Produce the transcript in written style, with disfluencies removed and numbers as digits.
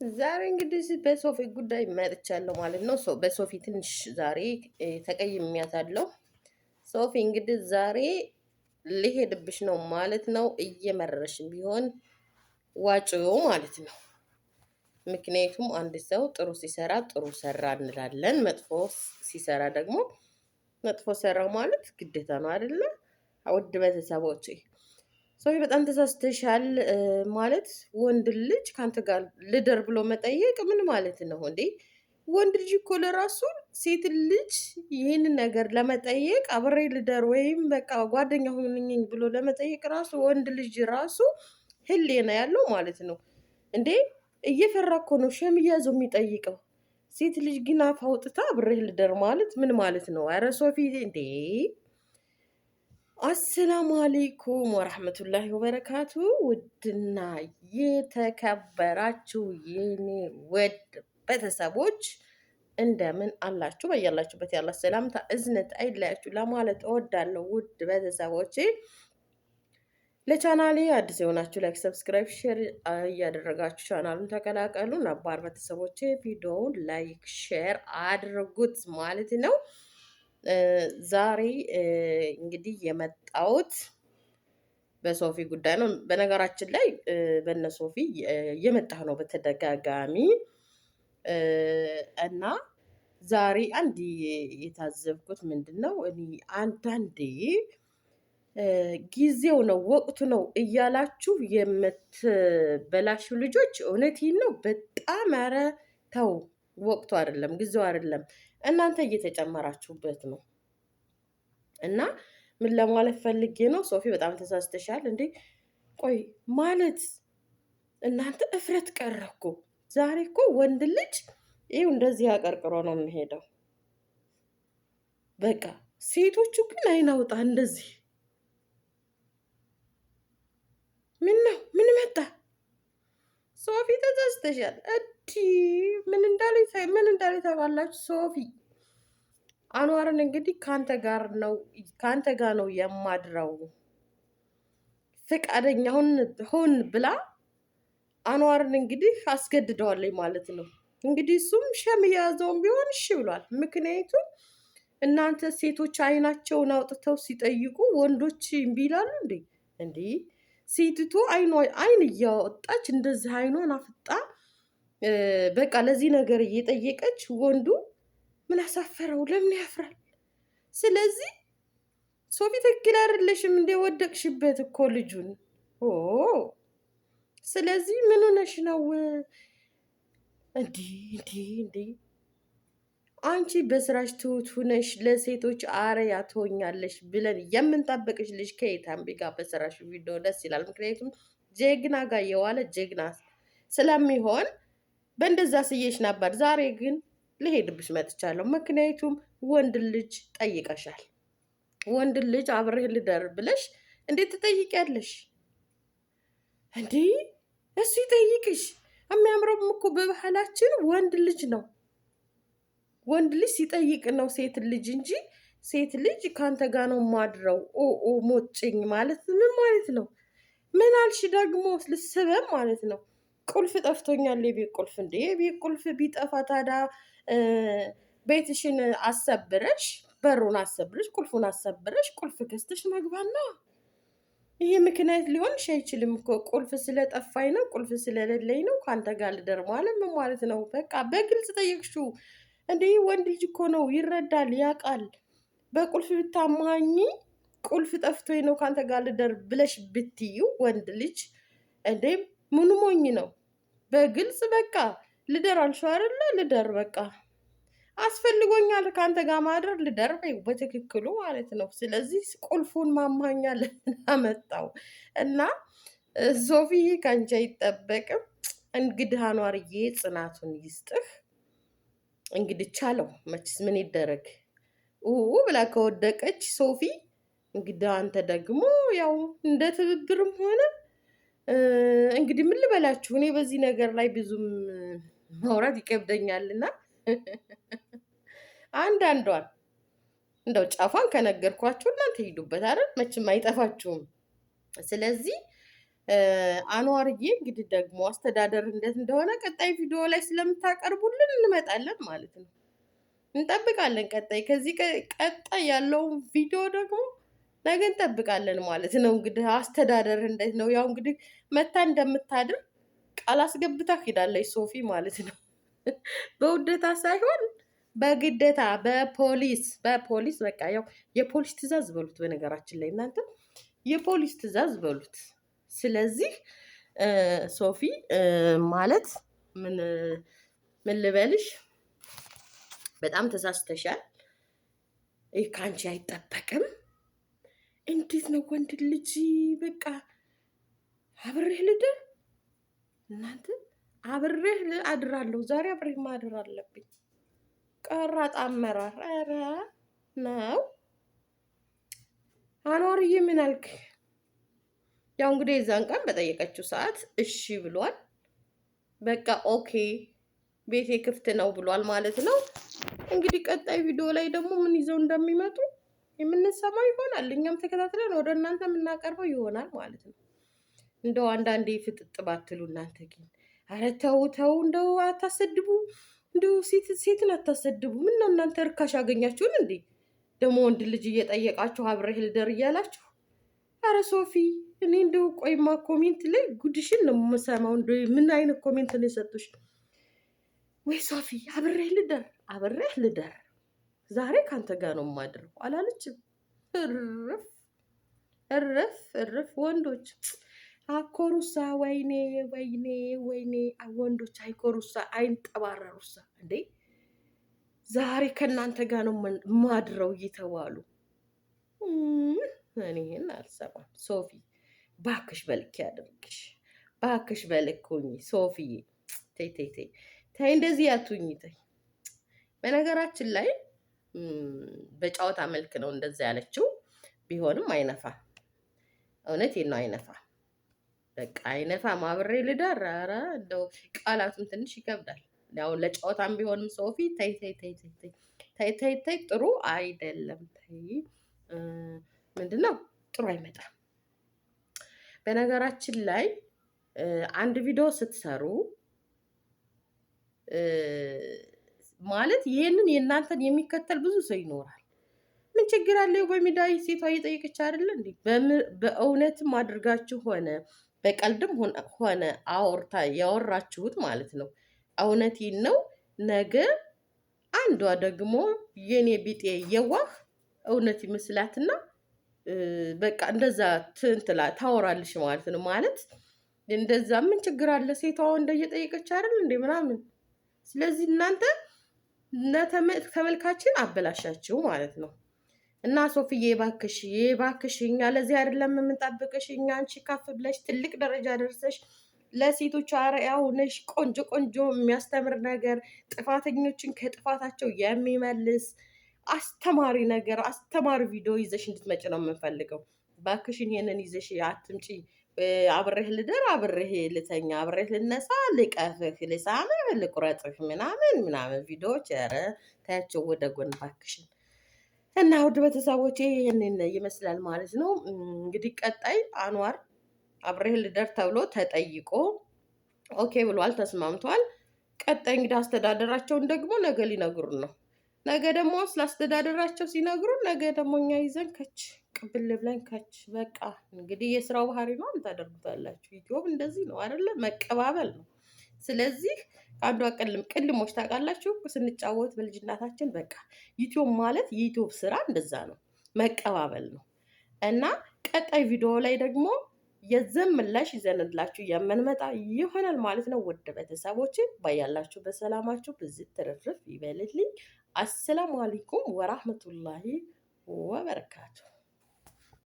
ዛሬ እንግዲህ በሶፊ ጉዳይ መጥቻለሁ ማለት ነው። በሶፊ ትንሽ ዛሬ ተቀይሜያታለሁ። ሶፊ እንግዲህ ዛሬ ሊሄድብሽ ነው ማለት ነው። እየመረረሽም ቢሆን ዋጭው ማለት ነው። ምክንያቱም አንድ ሰው ጥሩ ሲሰራ ጥሩ ሰራ እንላለን፣ መጥፎ ሲሰራ ደግሞ መጥፎ ሰራ ማለት ግዴታ ነው አይደለ? ውድ ቤተሰቦቼ ሶፊ በጣም ተሳስተሻል። ማለት ወንድ ልጅ ከአንተ ጋር ልደር ብሎ መጠየቅ ምን ማለት ነው እንዴ? ወንድ ልጅ እኮ ለራሱ ሴት ልጅ ይህንን ነገር ለመጠየቅ አብሬ ልደር ወይም በቃ ጓደኛ ሁንኝ ብሎ ለመጠየቅ ራሱ ወንድ ልጅ ራሱ ህሊና ያለው ማለት ነው እንዴ። እየፈራ እኮ ነው ሸም እያዘው የሚጠይቀው። ሴት ልጅ ግን አፍ አውጥታ አብሬ ልደር ማለት ምን ማለት ነው? ኧረ ሶፊ እንዴ! አሰላሙ አሌይኩም ወራህመቱላሂ ወበረካቱ። ውድና የተከበራችሁ የኔ ውድ ቤተሰቦች እንደምን አላችሁ? በያላችሁበት ያላ ሰላምታ እዝነት አይለያችሁ ለማለት እወዳለሁ። ውድ ቤተሰቦቼ ለቻናሌ አዲስ የሆናችሁ ላይክ፣ ሰብስክራይብ፣ ሼር እያደረጋችሁ ቻናሉን ተቀላቀሉ። ነባር ቤተሰቦቼ ቪዲዮውን ላይክ ሼር አድርጉት ማለት ነው። ዛሬ እንግዲህ የመጣሁት በሶፊ ጉዳይ ነው። በነገራችን ላይ በነ ሶፊ እየመጣሁ ነው በተደጋጋሚ እና ዛሬ አንድ የታዘብኩት ምንድን ነው፣ እኔ አንዳንዴ ጊዜው ነው ወቅቱ ነው እያላችሁ የምትበላሹ ልጆች እውነቴን ነው በጣም ኧረ ተው፣ ወቅቱ አይደለም ጊዜው አይደለም፣ እናንተ እየተጨመራችሁበት ነው። እና ምን ለማለት ፈልጌ ነው፣ ሶፊ በጣም ተሳስተሻል እንዴ። ቆይ ማለት እናንተ እፍረት ቀረ እኮ። ዛሬ እኮ ወንድ ልጅ ይኸው እንደዚህ አቀርቅሮ ነው የሚሄደው። በቃ ሴቶቹ ግን አይናውጣ እንደዚህ ምን ነው ምን መጣ? ሶፊ ተሳስተሻል። እዲ ምን እንዳለ ታውቃላችሁ? ሶፊ አንዋርን እንግዲህ ካንተ ጋር ነው የማድረው ፍቃደኛ ሁን ብላ አንዋርን እንግዲህ አስገድደዋለኝ ማለት ነው። እንግዲህ እሱም ሸም የያዘውን ቢሆን እሺ ብሏል። ምክንያቱም እናንተ ሴቶች አይናቸውን አውጥተው ሲጠይቁ ወንዶች እምቢ ይላሉ እንዴ? እንዲህ ሴትቱ አይን እያወጣች እንደዚህ አይኗን አፍጣ በቃ ለዚህ ነገር እየጠየቀች ወንዱ ምን አሳፈረው? ለምን ያፍራል? ስለዚህ ሶፊ ትክክል አይደለሽም እንደ ወደቅሽበት እኮ ልጁን። ኦ ስለዚህ ምን ሆነሽ ነው? እንዲህ አንቺ በስራሽ ትሁት ሁነሽ ለሴቶች አርአያ ትሆኛለሽ ብለን የምንጠብቅሽ ልጅ ከየታምቢ ጋር በስራሽ ቪዲዮ ደስ ይላል። ምክንያቱም ጀግና ጋር የዋለ ጀግና ስለሚሆን በእንደዛ ስዬሽ ነበር። ዛሬ ግን ልሄድብሽ መጥቻለሁ። ምክንያቱም ወንድ ልጅ ጠይቀሻል። ወንድ ልጅ አብሬህ ልደር ብለሽ እንዴት ትጠይቂያለሽ? እንዲህ እሱ ይጠይቅሽ። የሚያምረውም እኮ በባህላችን ወንድ ልጅ ነው። ወንድ ልጅ ሲጠይቅ ነው ሴት ልጅ እንጂ ሴት ልጅ ካንተ ጋር ነው ማድረው ሞጭኝ ማለት ምን ማለት ነው? ምን አልሽ ደግሞ? ልስበም ማለት ነው። ቁልፍ ጠፍቶኛል። የቤት ቁልፍ እንዴ? የቤት ቁልፍ ቢጠፋ ታዲያ ቤትሽን አሰብረሽ በሩን አሰብረሽ ቁልፉን አሰብረሽ ቁልፍ ገዝተሽ መግባት ነው። ይሄ ምክንያት ሊሆንሽ አይችልም እኮ። ቁልፍ ስለጠፋኝ ነው ቁልፍ ስለሌለኝ ነው ከአንተ ጋር ልደር ማለት ምን ማለት ነው? በቃ በግልጽ ጠየቅሽው እንዴ። ወንድ ልጅ እኮ ነው ይረዳል፣ ያውቃል። በቁልፍ ብታማኝ ቁልፍ ጠፍቶኝ ነው ከአንተ ጋር ልደር ብለሽ ብትዩ ወንድ ልጅ እንዴ ምኑ ሞኝ ነው? በግልጽ በቃ ልደር አልሽው አይደለ? ልደር በቃ አስፈልጎኛል ከአንተ ጋር ማድረር ልደር በይው በትክክሉ ማለት ነው። ስለዚህ ቁልፉን ማማኛ አመጣው እና ሶፊ ከአንቺ አይጠበቅም። እንግዲህ አኗርዬ ጽናቱን ይስጥህ። እንግዲህ ቻለው መችስ ምን ይደረግ ብላ ከወደቀች ሶፊ እንግዲህ አንተ ደግሞ ያው እንደ ትብብርም ሆነ እንግዲህ ምን ልበላችሁ፣ እኔ በዚህ ነገር ላይ ብዙም ማውራት ይከብደኛልና አንዳንዷን እንደው ጫፏን ከነገርኳችሁ እናንተ ሂዱበት አይደል? መቼም አይጠፋችሁም። ስለዚህ አንዋርዬ እንግዲህ ደግሞ አስተዳደር እንዴት እንደሆነ ቀጣይ ቪዲዮ ላይ ስለምታቀርቡልን እንመጣለን ማለት ነው። እንጠብቃለን። ከዚህ ቀጣይ ያለውን ቪዲዮ ደግሞ ነገ እንጠብቃለን ማለት ነው። እንግዲህ አስተዳደር እንዴት ነው? ያው እንግዲህ መታ እንደምታድር ቃል አስገብታ ሄዳለች ሶፊ ማለት ነው። በውደታ ሳይሆን በግዴታ በፖሊስ በቃ ያው የፖሊስ ትዕዛዝ በሉት። በነገራችን ላይ እናንተ የፖሊስ ትዕዛዝ በሉት። ስለዚህ ሶፊ ማለት ምን ልበልሽ፣ በጣም ተሳስተሻል። ይህ ከአንቺ አይጠበቅም። እንዴት ነው ወንድ ልጅ በቃ አብሬህ ልደር? እናንተ አብሬህ አድራለሁ። ዛሬ አብሬህ ማድር አለብኝ። ቀራጥ አመራር ኧረ ነው። አንዋርዬ ምን አልክ? ያው እንግዲህ የዛን ቀን በጠየቀችው ሰዓት እሺ ብሏል። በቃ ኦኬ ቤቴ ክፍት ነው ብሏል ማለት ነው። እንግዲህ ቀጣይ ቪዲዮ ላይ ደግሞ ምን ይዘው እንደሚመጡ የምንሰማው ይሆናል። እኛም ተከታትለን ወደ እናንተ የምናቀርበው ይሆናል ማለት ነው። እንደው አንዳንዴ ፍጥጥ ባትሉ እናንተ ግን፣ አረ ተው ተው፣ እንደው አታሰድቡ፣ እንደው ሴትን አታሰድቡ። ምን ነው እናንተ እርካሽ አገኛችሁን እንዴ? ደግሞ ወንድ ልጅ እየጠየቃችሁ አብሬህ ልደር እያላችሁ። አረ ሶፊ፣ እኔ እንደው ቆይማ ኮሜንት ላይ ጉድሽን ነው የምሰማው። እንደው ምን አይነት ኮሜንት ነው የሰጡሽ? ወይ ሶፊ አብሬህ ልደር ዛሬ ካንተ ጋር ነው የማድረው አላለችም? እርፍ ወንዶች አኮሩሳ። ወይኔ ወንዶች አይኮሩሳ፣ አይንጠባረሩሳ እንዴ! ዛሬ ከእናንተ ጋር ነው ማድረው እየተባሉ እኔ ይህን አልሰማም። ሶፊ ባክሽ በልክ ያደርግሽ፣ ባክሽ በልክ ሁኚ ሶፊዬ። ተይ እንደዚህ ያቱኝ ተይ። በነገራችን ላይ በጨዋታ መልክ ነው እንደዛ ያለችው። ቢሆንም አይነፋም። እውነቴን ነው አይነፋም። በቃ አይነፋም። አብሬ ልደር። ኧረ እንደው ቃላቱም ትንሽ ይከብዳል። ያው ለጨዋታም ቢሆንም ሶፊ ተይ፣ ጥሩ አይደለም። ተይ ምንድን ነው ጥሩ አይመጣም። በነገራችን ላይ አንድ ቪዲዮ ስትሰሩ ማለት ይሄንን የእናንተን የሚከተል ብዙ ሰው ይኖራል። ምን ችግር አለው? በሚዲያ ሴቷ እየጠየቀች አይደለ እንዴ? በእውነትም አድርጋችሁ ሆነ በቀልድም ሆነ ያወራችሁት ማለት ነው። እውነቴን ነው። ነገ አንዷ ደግሞ የኔ ቢጤ የዋህ እውነት ይመስላትና በቃ እንደዛ ትንትላ ታወራልሽ ማለት ነው። ማለት እንደዛ ምን ችግር አለ? ሴቷ እንደየጠየቀች አይደል እንዴ ምናምን። ስለዚህ እናንተ ተመልካችን አበላሻችሁ ማለት ነው። እና ሶፊዬ ባክሽ እኛ ለዚህ አይደለም የምንጠብቅሽ። እኛ አንቺ ከፍ ብለሽ ትልቅ ደረጃ ደርሰሽ ለሴቶች አርአያ ሆነሽ ቆንጆ የሚያስተምር ነገር፣ ጥፋተኞችን ከጥፋታቸው የሚመልስ አስተማሪ ቪዲዮ ይዘሽ እንድትመጭ ነው የምንፈልገው። ባክሽን ይሄንን ይዘሽ አትምጪ። አብሬህ ልደር፣ አብሬህ ልተኛ፣ አብሬህ ልነሳ፣ ልቀፍህ፣ ልሳምህ፣ ልቁረጥህ ምናምን ቪዲዮዎች ኧረ ታያቸው ወደ ጎን ባክሽን። እና ውድ ቤተሰቦቼ ይህንን ይመስላል ማለት ነው። እንግዲህ ቀጣይ አንዋር አብሬህ ልደር ተብሎ ተጠይቆ ኦኬ ብሏል፣ ተስማምቷል። ቀጣይ እንግዲህ አስተዳደራቸውን ደግሞ ነገ ሊነግሩን ነው። ነገ ደግሞ ስለ አስተዳደራቸው ሲነግሩን ነገ ደግሞ እኛ ይዘን ከች ቅብል ብለን ከች። በቃ እንግዲህ የስራው ባህሪ ነው። ታደርጉታላችሁ። ዩቲዩብ እንደዚህ ነው አይደለ? መቀባበል ነው። ስለዚህ ከአንዷ ቅልሞች ታውቃላችሁ፣ ስንጫወት በልጅነታችን በቃ ዩቲዩብ ማለት የዩቲዩብ ስራ እንደዛ ነው፣ መቀባበል ነው። እና ቀጣይ ቪዲዮ ላይ ደግሞ የዘን ምላሽ ይዘንላችሁ የምንመጣ ይሆናል ማለት ነው። ውድ ቤተሰቦችን ባያላችሁ በሰላማችሁ ብዝት ትርፍርፍ ይበልልኝ። አሰላሙ አለይኩም ወራህመቱላሂ ወበረካቱ።